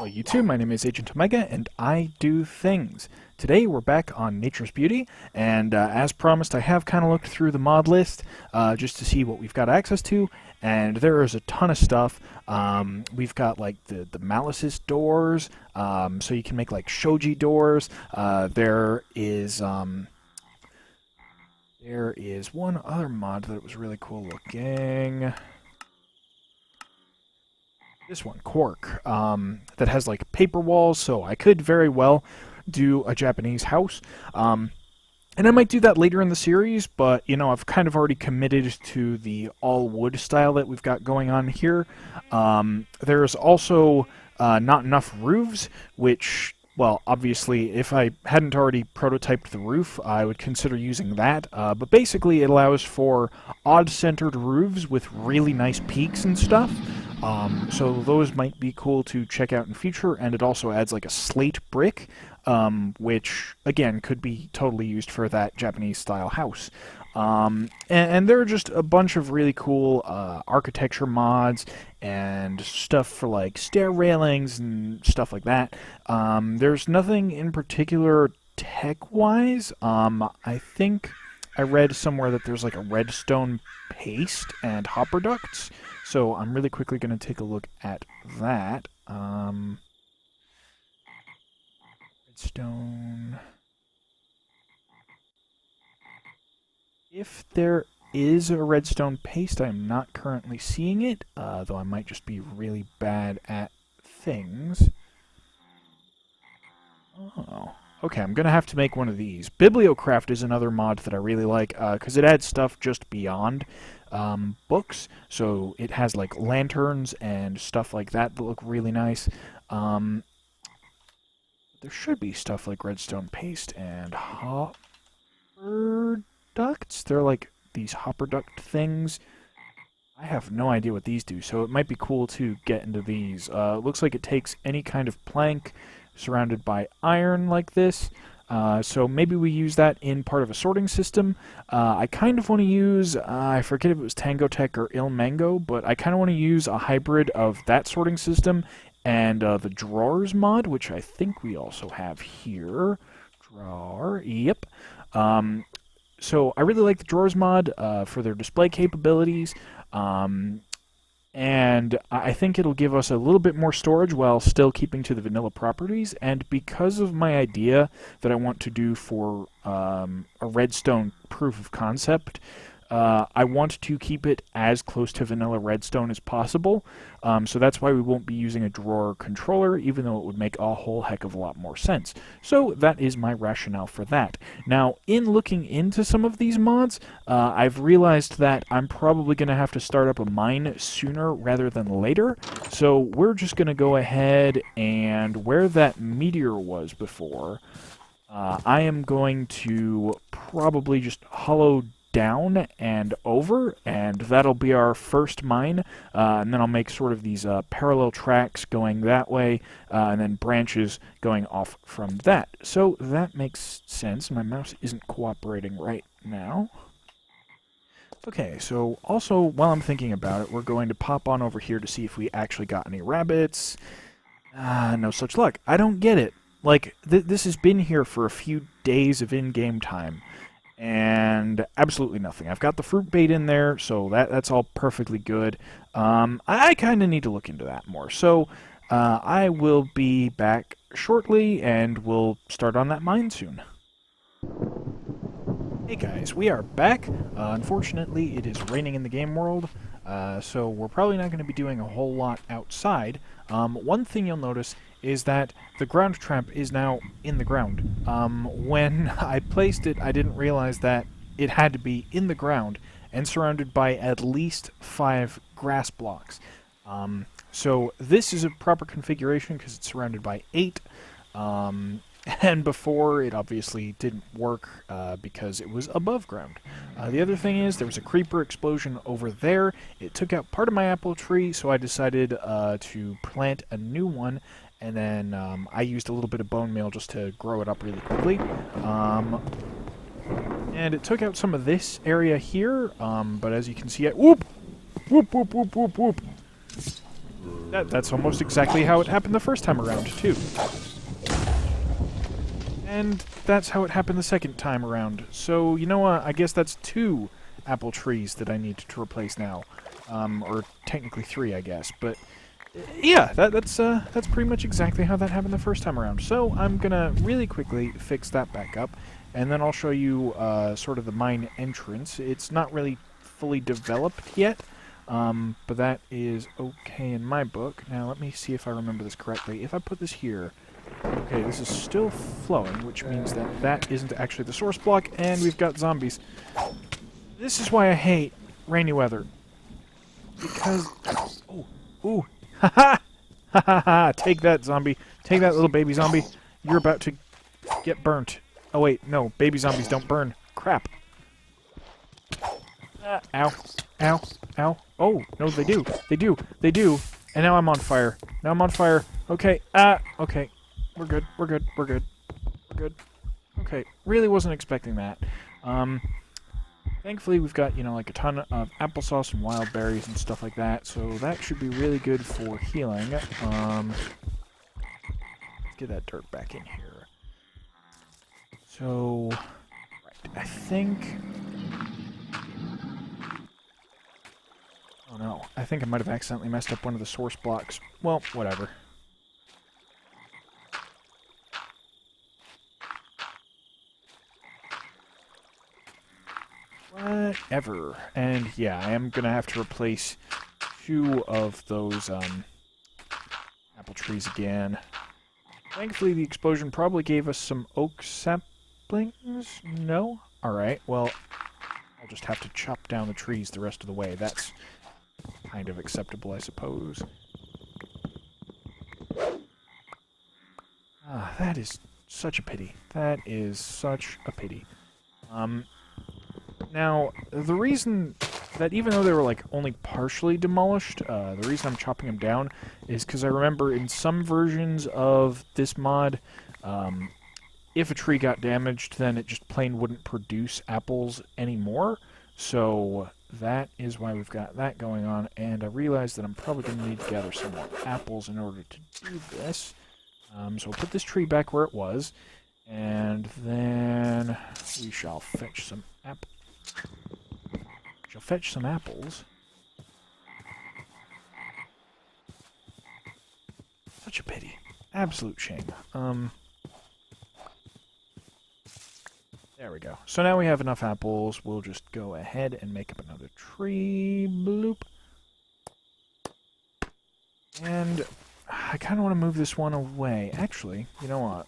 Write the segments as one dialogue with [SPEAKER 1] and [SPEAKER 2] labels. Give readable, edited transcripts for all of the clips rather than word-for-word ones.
[SPEAKER 1] Hello YouTube, my name is Agent Omega and I do things. Today we're back on Nature's Beauty, and as promised I have kind of looked through the mod list just to see what we've got access to, and there is a ton of stuff. We've got like the Malice's doors, so you can make like shoji doors. There is one other mod that was really cool looking. This one, Quark, that has like paper walls, so I could very well do a Japanese house. And I might do that later in the series, but, you know, I've kind of already committed to the all-wood style that we've got going on here. There's also not enough roofs, which, well, obviously, if I hadn't already prototyped the roof, I would consider using that. But basically, it allows for odd-centered roofs with really nice peaks and stuff. So those might be cool to check out in future, and it also adds like a slate brick, which, again, could be totally used for that Japanese-style house. And there are just a bunch of really cool architecture mods and stuff for like stair railings and stuff like that. There's nothing in particular tech-wise. I think I read somewhere that there's like a redstone paste and hopper ducts, so I'm really quickly going to take a look at that. Redstone. If there is a redstone paste, I'm not currently seeing it, though I might just be really bad at things. Oh. Okay, I'm going to have to make one of these. Bibliocraft is another mod that I really like, because it adds stuff just beyond books. So it has like lanterns and stuff like that that look really nice. There should be stuff like redstone paste and hopper ducts. They're like these hopper duct things. I have no idea what these do, so it might be cool to get into these. It looks like it takes any kind of plank surrounded by iron like this. So maybe we use that in part of a sorting system. I kind of want to use, I forget if it was Tango Tech or Il Mango, but I kind of want to use a hybrid of that sorting system and the drawers mod, which I think we also have here. Drawer, yep. So I really like the drawers mod for their display capabilities. And I think it'll give us a little bit more storage while still keeping to the vanilla properties. And because of my idea that I want to do for a redstone proof of concept, I want to keep it as close to vanilla redstone as possible. So that's why we won't be using a drawer controller, even though it would make a whole heck of a lot more sense. So that is my rationale for that. Now, in looking into some of these mods, I've realized that I'm probably going to have to start up a mine sooner rather than later. So we're just going to go ahead and where that meteor was before, I am going to probably just hollow down and over, and that'll be our first mine, and then I'll make sort of these parallel tracks going that way, and then branches going off from that. So that makes sense. My mouse isn't cooperating right now. Okay, so also while I'm thinking about it, we're going to pop on over here to see if we actually got any rabbits. No such luck. I don't get it. Like, this has been here for a few days of in-game time, and absolutely nothing. I've got the fruit bait in there, so that's all perfectly good. I kind of need to look into that more. So I will be back shortly, and we'll start on that mine soon. Hey guys, we are back. Unfortunately, it is raining in the game world, so we're probably not going to be doing a whole lot outside. One thing you'll notice is that the ground trap is now in the ground. When I placed it, I didn't realize that it had to be in the ground and surrounded by at least 5 grass blocks. So this is a proper configuration because it's surrounded by 8. And before, it obviously didn't work because it was above ground. The other thing is, there was a creeper explosion over there. It took out part of my apple tree, so I decided to plant a new one, and then I used a little bit of bone meal just to grow it up really quickly. And it took out some of this area here, but as you can see, whoop! Whoop, whoop, whoop, whoop, whoop! That's almost exactly how it happened the first time around, too. And that's how it happened the second time around. So, you know what? I guess that's 2 apple trees that I need to replace now. Or technically 3, I guess. But, yeah, that's pretty much exactly how that happened the first time around. So, I'm gonna really quickly fix that back up. And then I'll show you sort of the mine entrance. It's not really fully developed yet. But that is okay in my book. Now, let me see if I remember this correctly. If I put this here... Okay, this is still flowing, which means that that isn't actually the source block, and we've got zombies. This is why I hate rainy weather. Because... Oh, ooh. Ha-ha! Ha-ha-ha! Take that, zombie. Take that, little baby zombie. You're about to get burnt. Oh, wait, no. Baby zombies don't burn. Crap. Ow. Ow. Ow. Oh, no, they do. They do. They do. And now I'm on fire. Now I'm on fire. Okay. Okay. We're good. We're good. We're good. We're good. Okay. Really wasn't expecting that. Thankfully, we've got, like a ton of applesauce and wild berries and stuff like that, so that should be really good for healing. Let's get that dirt back in here. So, right, I think... Oh no, I think I might have accidentally messed up one of the source blocks. Well, whatever. Whatever. And yeah, I am gonna have to replace 2 of those apple trees again. Thankfully, the explosion probably gave us some oak saplings. No? Alright, well, I'll just have to chop down the trees the rest of the way. That's kind of acceptable, I suppose. Ah, that is such a pity. That is such a pity. Now, the reason that even though they were, like, only partially demolished, the reason I'm chopping them down is because I remember in some versions of this mod, if a tree got damaged, then it just plain wouldn't produce apples anymore. So that is why we've got that going on, and I realized that I'm probably going to need to gather some more apples in order to do this. So we'll put this tree back where it was, and then we shall fetch some apples. Shall fetch some apples. Such a pity. Absolute shame. There we go. So now we have enough apples. We'll just go ahead and make up another tree. Bloop. And I kind of want to move this one away. Actually, you know what?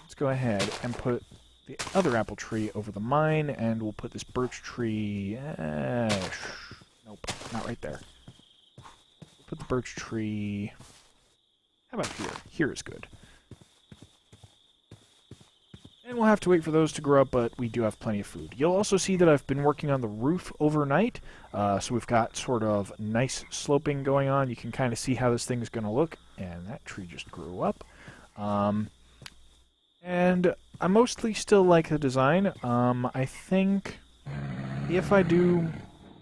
[SPEAKER 1] Let's go ahead and put the other apple tree over the mine, and we'll put this birch tree... nope, not right there. We'll put the birch tree... How about here? Here is good. And we'll have to wait for those to grow up, but we do have plenty of food. You'll also see that I've been working on the roof overnight, so we've got sort of nice sloping going on. You can kind of see how this thing is going to look, and that tree just grew up. And I mostly still like the design. I think if I do...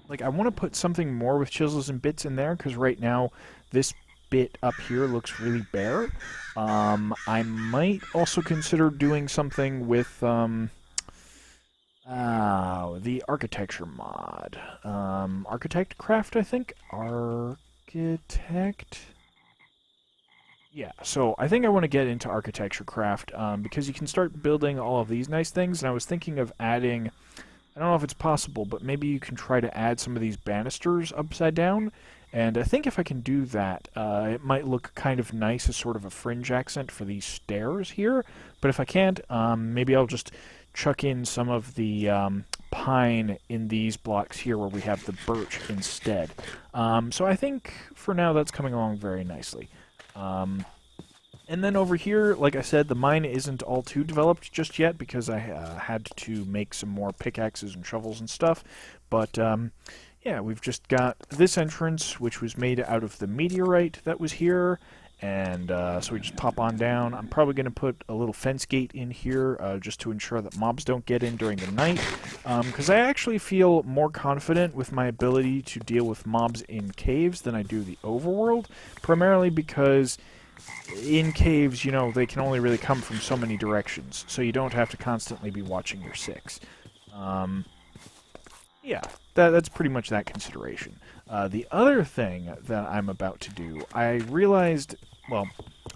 [SPEAKER 1] Like, I want to put something more with chisels and bits in there, because right now this bit up here looks really bare. I might also consider doing something with the architecture mod. Architect craft, I think? Architect... Yeah, so I think I want to get into architecture craft, because you can start building all of these nice things, and I was thinking of adding... I don't know if it's possible, but maybe you can try to add some of these banisters upside down. And I think if I can do that, it might look kind of nice as sort of a fringe accent for these stairs here. But if I can't, maybe I'll just chuck in some of the pine in these blocks here where we have the birch instead. So I think for now that's coming along very nicely. And then over here, like I said, the mine isn't all too developed just yet because I had to make some more pickaxes and shovels and stuff. But yeah, we've just got this entrance, which was made out of the meteorite that was here. And so we just pop on down. I'm probably going to put a little fence gate in here just to ensure that mobs don't get in during the night. Because I actually feel more confident with my ability to deal with mobs in caves than I do the overworld. Primarily because in caves, you know, they can only really come from so many directions. So you don't have to constantly be watching your six. Yeah, that's pretty much that consideration. The other thing that I'm about to do, I realized, well,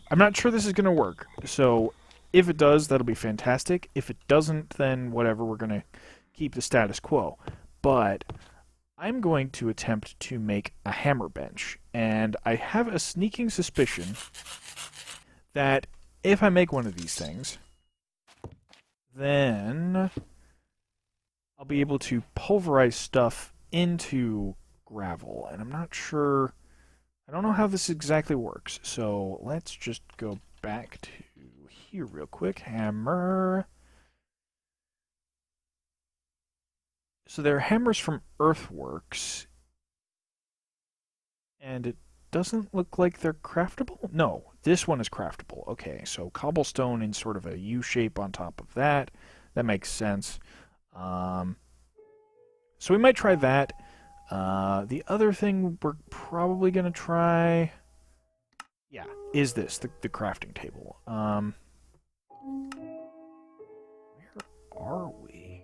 [SPEAKER 1] I'm not sure this is going to work. So if it does, that'll be fantastic. If it doesn't, then whatever, we're going to keep the status quo. But I'm going to attempt to make a hammer bench. And I have a sneaking suspicion that if I make one of these things, then I'll be able to pulverize stuff into gravel. And I'm not sure... I don't know how this exactly works. So let's just go back to here real quick. Hammer. So there are hammers from Earthworks. And it doesn't look like they're craftable? No, this one is craftable. Okay, so cobblestone in sort of a U shape on top of that. That makes sense. So we might try that. The other thing we're probably going to try... Yeah, is this, the crafting table. Where are we?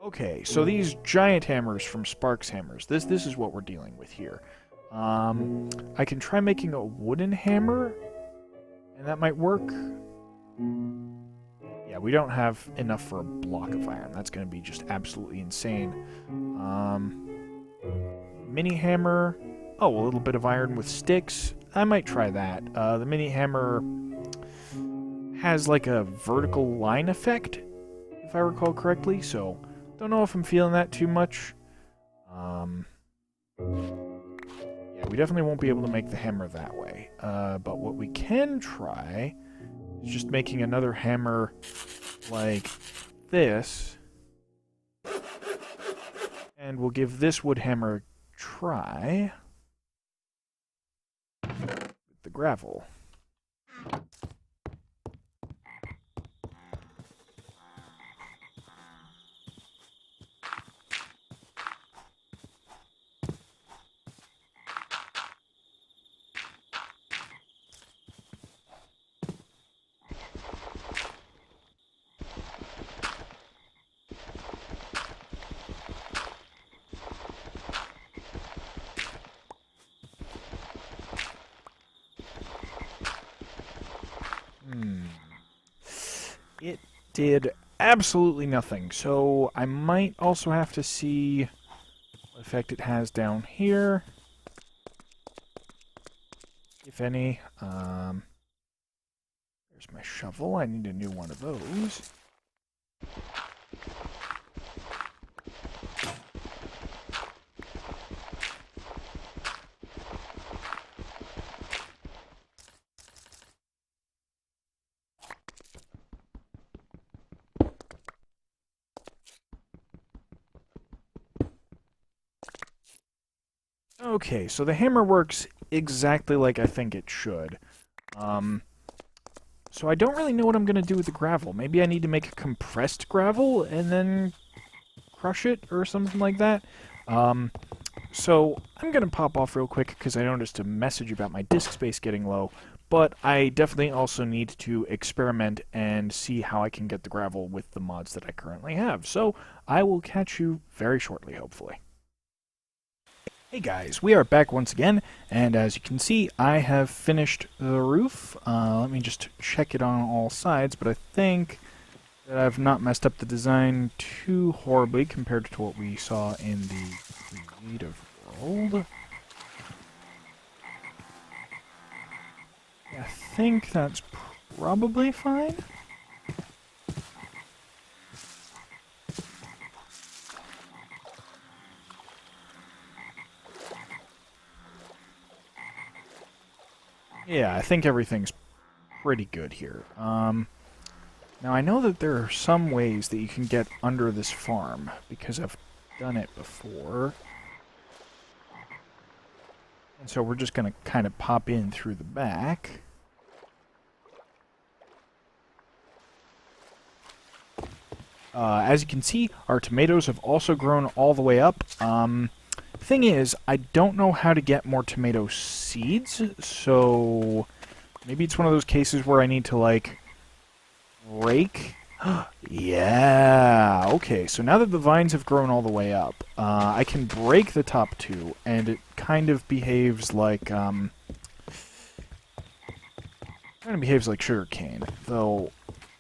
[SPEAKER 1] Okay, so these giant hammers from Sparks Hammers, this is what we're dealing with here. I can try making a wooden hammer, and that might work. Yeah, we don't have enough for a block of iron. That's going to be just absolutely insane. Mini hammer. Oh, a little bit of iron with sticks. I might try that. The mini hammer has like a vertical line effect, if I recall correctly, so don't know if I'm feeling that too much. Yeah, we definitely won't be able to make the hammer that way. But what we can try is just making another hammer like this. And we'll give this wood hammer a try with the gravel. It did absolutely nothing, so I might also have to see what effect it has down here, if any. There's my shovel. I need a new one of those. Okay, so the hammer works exactly like I think it should. So I don't really know what I'm going to do with the gravel. Maybe I need to make a compressed gravel and then crush it or something like that. So I'm going to pop off real quick because I noticed a message about my disk space getting low. But I definitely also need to experiment and see how I can get the gravel with the mods that I currently have. So I will catch you very shortly, hopefully. Hey guys, we are back once again, and as you can see, I have finished the roof. Let me just check it on all sides, but I think that I've not messed up the design too horribly compared to what we saw in the creative world. I think that's probably fine. Yeah, I think everything's pretty good here. Now I know that there are some ways that you can get under this farm, because I've done it before. And so we're just going to kind of pop in through the back. As you can see, our tomatoes have also grown all the way up. Thing is, I don't know how to get more tomato seeds, so maybe it's one of those cases where I need to, like, rake. Yeah, okay, so now that the vines have grown all the way up, I can break the top two, and it kind of behaves like, kind of behaves like sugarcane, though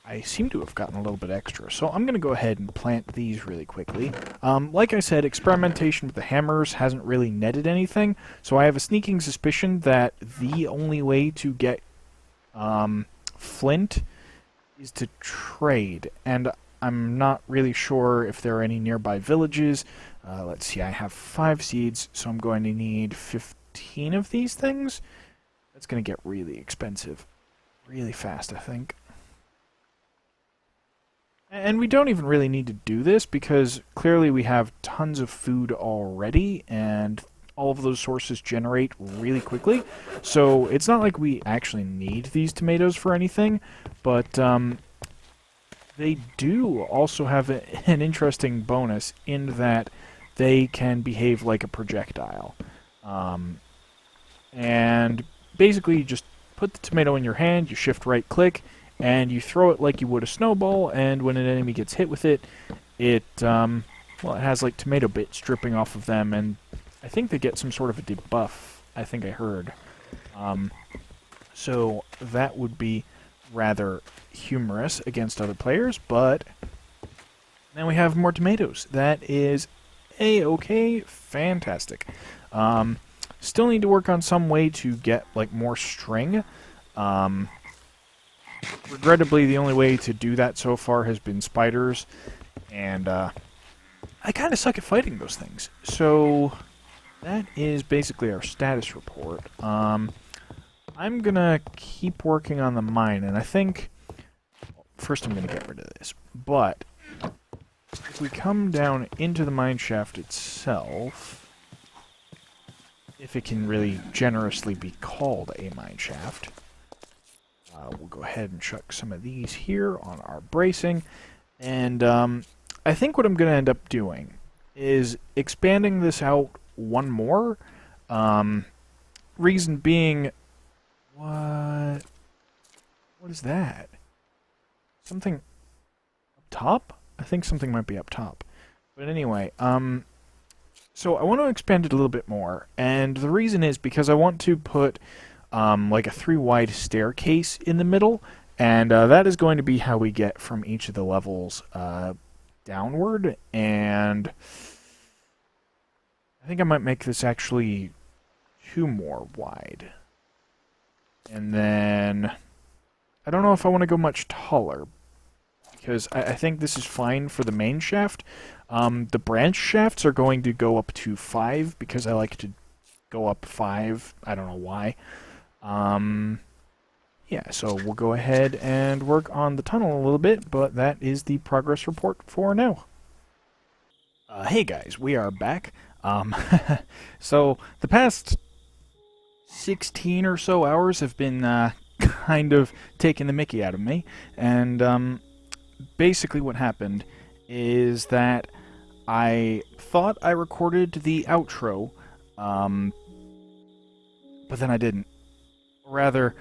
[SPEAKER 1] I seem to have gotten a little bit extra, so I'm going to go ahead and plant these really quickly. Like I said, experimentation with the hammers hasn't really netted anything, so I have a sneaking suspicion that the only way to get flint is to trade, and I'm not really sure if there are any nearby villages. Let's see, I have 5 seeds, so I'm going to need 15 of these things. That's going to get really expensive really fast, I think. And we don't even really need to do this, because clearly we have tons of food already, and all of those sources generate really quickly. So it's not like we actually need these tomatoes for anything, but they do also have an interesting bonus in that they can behave like a projectile. And basically you just put the tomato in your hand, you shift right click, and you throw it like you would a snowball, and when an enemy gets hit with it, well, it has like tomato bits dripping off of them, and I think they get some sort of a debuff, I think I heard. So that would be rather humorous against other players, but now we have more tomatoes. That is a-okay, fantastic. Still need to work on some way to get like more string. Regrettably, the only way to do that so far has been spiders, and I kind of suck at fighting those things. So that is basically our status report. I'm gonna keep working on the mine, and I think first I'm gonna get rid of this. But if we come down into the mine shaft itself, if it can really generously be called a mine shaft, we'll go ahead and chuck some of these here on our bracing, and I think what I'm going to end up doing is expanding this out one more. Reason being, what is that? Something up top? I think something might be up top. But anyway, so I want to expand it a little bit more, and the reason is because I want to put like a 3-wide staircase in the middle, and that is going to be how we get from each of the levels downward, and I think I might make this actually 2 more wide. And then I don't know if I want to go much taller, because I think this is fine for the main shaft. The branch shafts are going to go up to 5, because I like to go up 5. I don't know why. Yeah, so we'll go ahead and work on the tunnel a little bit, but that is the progress report for now. Hey guys, we are back. So the past 16 or so hours have been kind of taking the mickey out of me, and basically what happened is that I thought I recorded the outro, but then I didn't. Rather,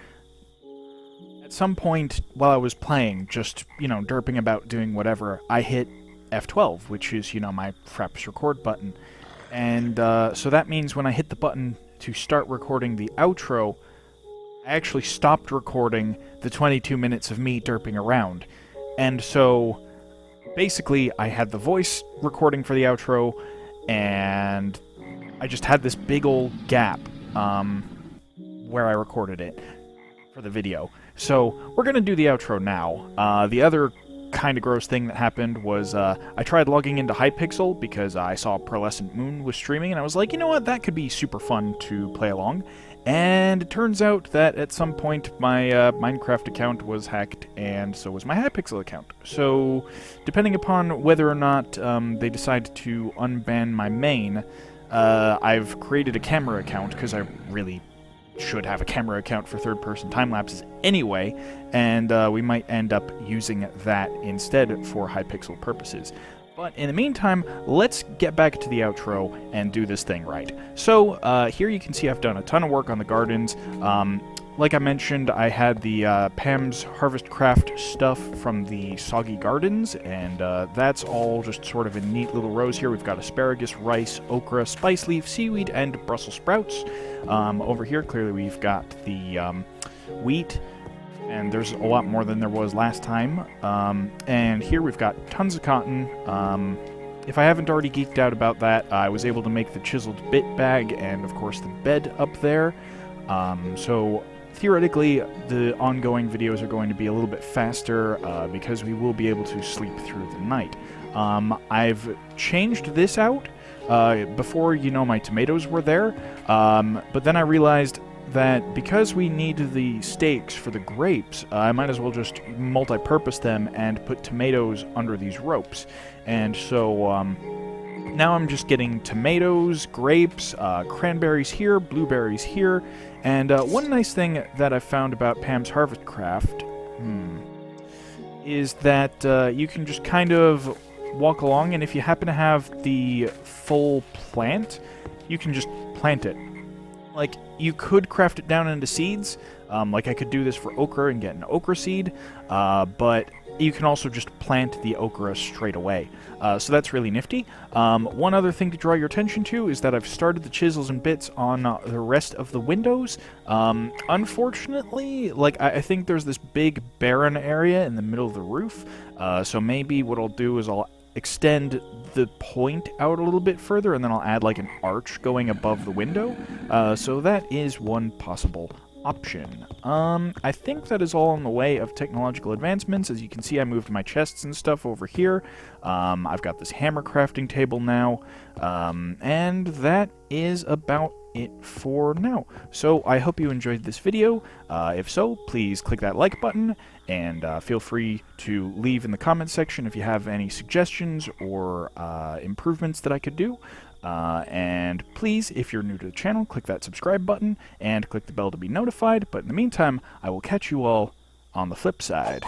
[SPEAKER 1] at some point while I was playing, just, derping about doing whatever, I hit F12, which is, my Fraps record button. And so that means when I hit the button to start recording the outro, I actually stopped recording the 22 minutes of me derping around. And so basically I had the voice recording for the outro, and I just had this big old gap where I recorded it for the video. So we're going to do the outro now. The other kind of gross thing that happened was I tried logging into Hypixel because I saw Pearlescent Moon was streaming, and I was like, you know what, that could be super fun to play along. And it turns out that at some point my Minecraft account was hacked, and so was my Hypixel account. So, depending upon whether or not they decide to unban my main, I've created a camera account, because I really should have a camera account for third-person time-lapses anyway, and we might end up using that instead for Hypixel purposes. But in the meantime, let's get back to the outro and do this thing right. So, here you can see I've done a ton of work on the gardens. Like I mentioned, I had the Pam's Harvest Craft stuff from the Soggy Gardens, and that's all just sort of in neat little rows here. We've got asparagus, rice, okra, spice leaf, seaweed, and Brussels sprouts. Over here, clearly we've got the wheat, and there's a lot more than there was last time. And here we've got tons of cotton. If I haven't already geeked out about that, I was able to make the chiseled bit bag and, of course, the bed up there. So theoretically, the ongoing videos are going to be a little bit faster because we will be able to sleep through the night. I've changed this out. Before, you know, my tomatoes were there, but then I realized that because we need the stakes for the grapes, I might as well just multi-purpose them and put tomatoes under these ropes. And so now I'm just getting tomatoes, grapes, cranberries here, blueberries here, and one nice thing that I've found about Pam's Harvest Craft is that you can just kind of walk along, and if you happen to have the full plant, you can just plant it. Like, you could craft it down into seeds, like I could do this for okra and get an okra seed, but you can also just plant the okra straight away. So that's really nifty. One other thing to draw your attention to is that I've started the chisels and bits on the rest of the windows. Unfortunately, like, I think there's this big barren area in the middle of the roof, so maybe what I'll do is I'll extend the point out a little bit further, and then I'll add like an arch going above the window. So that is one possible option. I think that is all in the way of technological advancements. As you can see, I moved my chests and stuff over here. I've got this hammer crafting table now, and that is about it for now. So I hope you enjoyed this video. If so, please click that like button, and feel free to leave in the comments section if you have any suggestions or improvements that I could do. And please, if you're new to the channel, click that subscribe button and click the bell to be notified. But in the meantime, I will catch you all on the flip side.